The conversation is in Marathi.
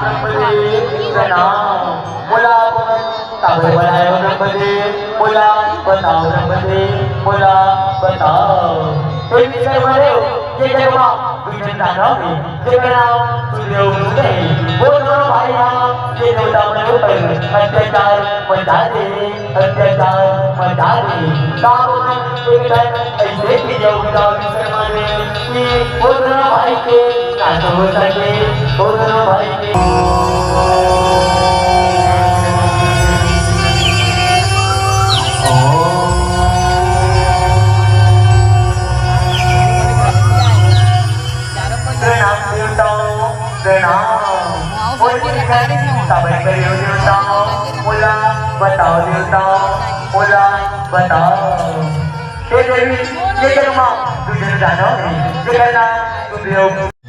ब्रह्मदेव प्रणाम बोला ताबे बनाओ ब्रह्मदेव बोला बताओ ब्रह्मदेव बोला बताओ हे विषय मध्ये जे जगमा विजन दानव जे नाम सूर्य उदय बोल भाई जे देवता मन अत्याचार मचाते कामन एक ऐसे की योगिता विषय मध्ये की बोल भाई के नाचो सके बोल भाई के बोला बताओ देवता बोला बताओ हे देवी ये जगमा तुझे जानो जे करना तुझे